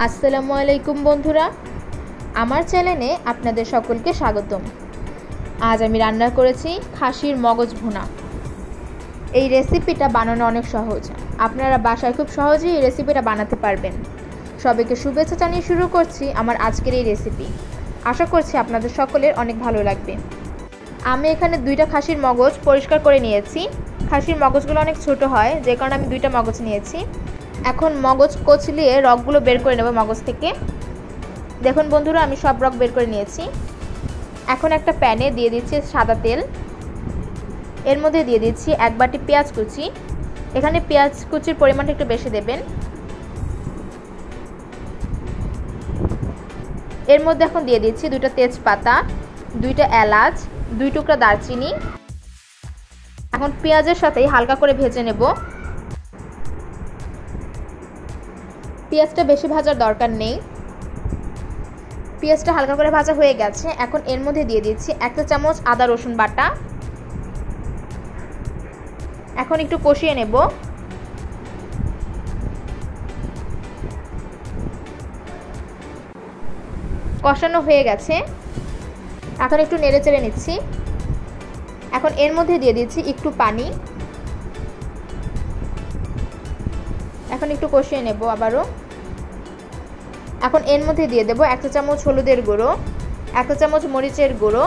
আসসালামু আলাইকুম বন্ধুরা, আমার চ্যানেলে আপনাদের সকলকে স্বাগতম। আজ আমি রান্না করেছি খাসির মগজ ভুনা। এই রেসিপিটা বানানো অনেক সহজ, আপনারা বাসায় খুব সহজেই এই রেসিপিটা বানাতে পারবেন। সবাইকে শুভেচ্ছা জানিয়ে শুরু করছি আমার আজকের এই রেসিপি। আশা করছি আপনাদের সকলের অনেক ভালো লাগবে। আমি এখানে 2টা খাসির মগজ পরিষ্কার করে নিয়েছি। খাসির মগজগুলো অনেক ছোট হয়, যে কারণে আমি 2টা মগজ নিয়েছি। এখন মগজ কচলিয়ে রগগুলো বের করে নেব মগজ থেকে। দেখুন বন্ধুরা, আমি সব রগ বের করে নিয়েছি। এখন একটা প্যানে দিয়ে দিচ্ছি সাদা তেল। এর মধ্যে দিয়ে দিচ্ছি 1 বাটি পেঁয়াজ কুচি। এখানে পেঁয়াজ কুচির পরিমাণটা একটু বেশি দেবেন। এর মধ্যে এখন দিয়ে দিচ্ছি 2টা তেজপাতা, 2টা এলাচ, 2 টুকরা দারচিনি। এখন পেঁয়াজের সাথেই হালকা করে ভেজে নেব। পেঁয়াজটা বেশি ভাজার দরকার নেই। পেঁয়াজটা হালকা করে ভাজা হয়ে গেছে। এখন এর মধ্যে দিয়ে দিচ্ছি 1 চামচ আদা রসুন বাটা। এখন একটু কষিয়ে নেব। কষানো হয়ে গেছে, এখন একটু নেড়ে চেড়ে নিচ্ছি। এখন এর মধ্যে দিয়ে দিচ্ছি একটু পানি। এখন একটু কষিয়ে নেব আবারও। এখন এর মধ্যে দিয়ে দেব 1 চামচ হলুদের গুঁড়ো, 1 চামচ মরিচের গুঁড়ো,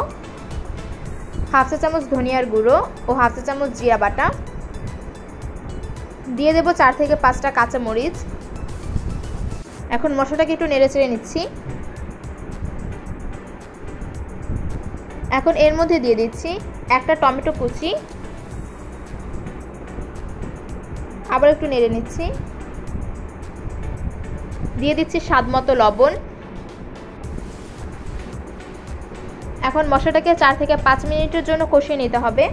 1/2 চামচ ধনিয়ার গুঁড়ো ও 1/2 চামচ জিরা বাটা। দিয়ে দেব 4 থেকে 5টা কাঁচা মরিচ। এখন মশলাটাকে একটু নেড়ে চেড়ে নিচ্ছি। এখন এর মধ্যে দিয়ে দিচ্ছি 1টা টমেটো কুচি। আবার একটু নেড়ে নিচ্ছি। দিয়ে দিচ্ছি স্বাদমতো লবণ। এখন মশলাটাকে 4 থেকে 5 মিনিটের জন্য কষিয়ে নিতে হবে।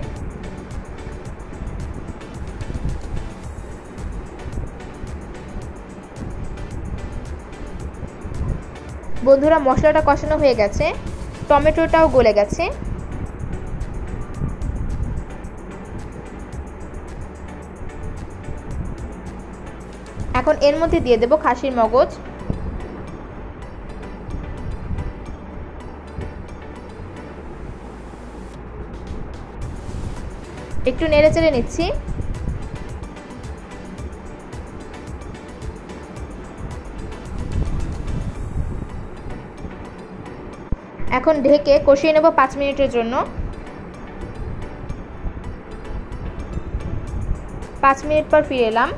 বন্ধুরা, মশলাটা কষানো হয়ে গেছে, টমেটোটাও গলে গেছে। এখন এর মধ্যে দিয়ে দেব খাসির মগজ। একটু নেড়ে চেড়ে নিচ্ছি। এখন ঢেকে কষিয়ে নেব 5 মিনিটের জন্য। 5 মিনিট পর ফিরে এলাম।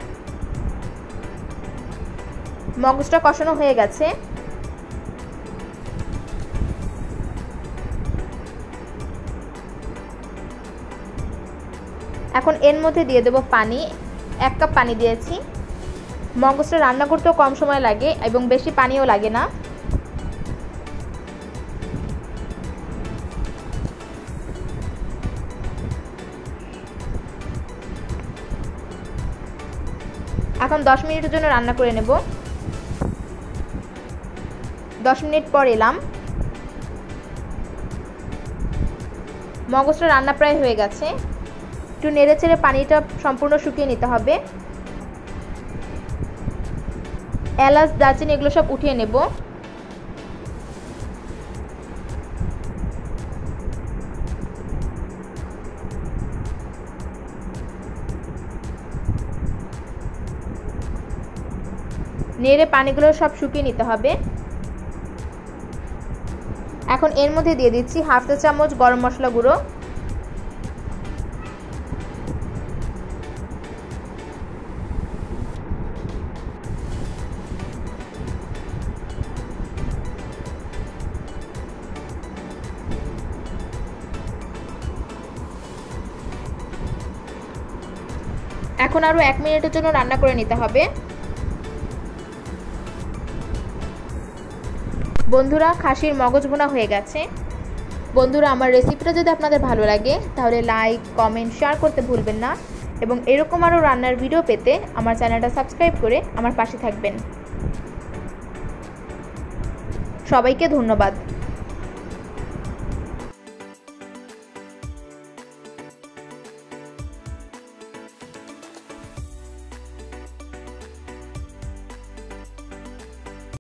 মগজটা কষানো হয়ে গেছে। এখন এর মধ্যে দিয়ে দেব পানি। 1 কাপ পানি দিয়েছি। মগজটা রান্না করতেও কম সময় লাগে এবং বেশি পানিও লাগে না। এখন 10 মিনিটের জন্য রান্না করে নেব। 10 মিনিট পর এলাম। মগজটা রান্না প্রায় হয়ে গেছে। একটু নেড়ে চেড়ে পানিটা সম্পূর্ণ শুকিয়ে নিতে হবে। এলাচ, দারচিনি এগুলো সব উঠিয়ে নেব। নেড়ে পানিগুলো সব শুকিয়ে নিতে হবে। এখন এর মধ্যে দিয়ে দিচ্ছি 1/2 চামচ গরম মশলা গুঁড়ো। এখন আরও 1 মিনিটের জন্য রান্না করে নিতে হবে। বন্ধুরা, খাসির মগজ ভুনা হয়ে গেছে। বন্ধুরা, আমার রেসিপিটা যদি আপনাদের ভালো লাগে তাহলে লাইক, কমেন্ট, শেয়ার করতে ভুলবেন না এবং এরকম আরও রান্নার ভিডিও পেতে আমার চ্যানেলটা সাবস্ক্রাইব করে আমার পাশে থাকবেন। সবাইকে ধন্যবাদ।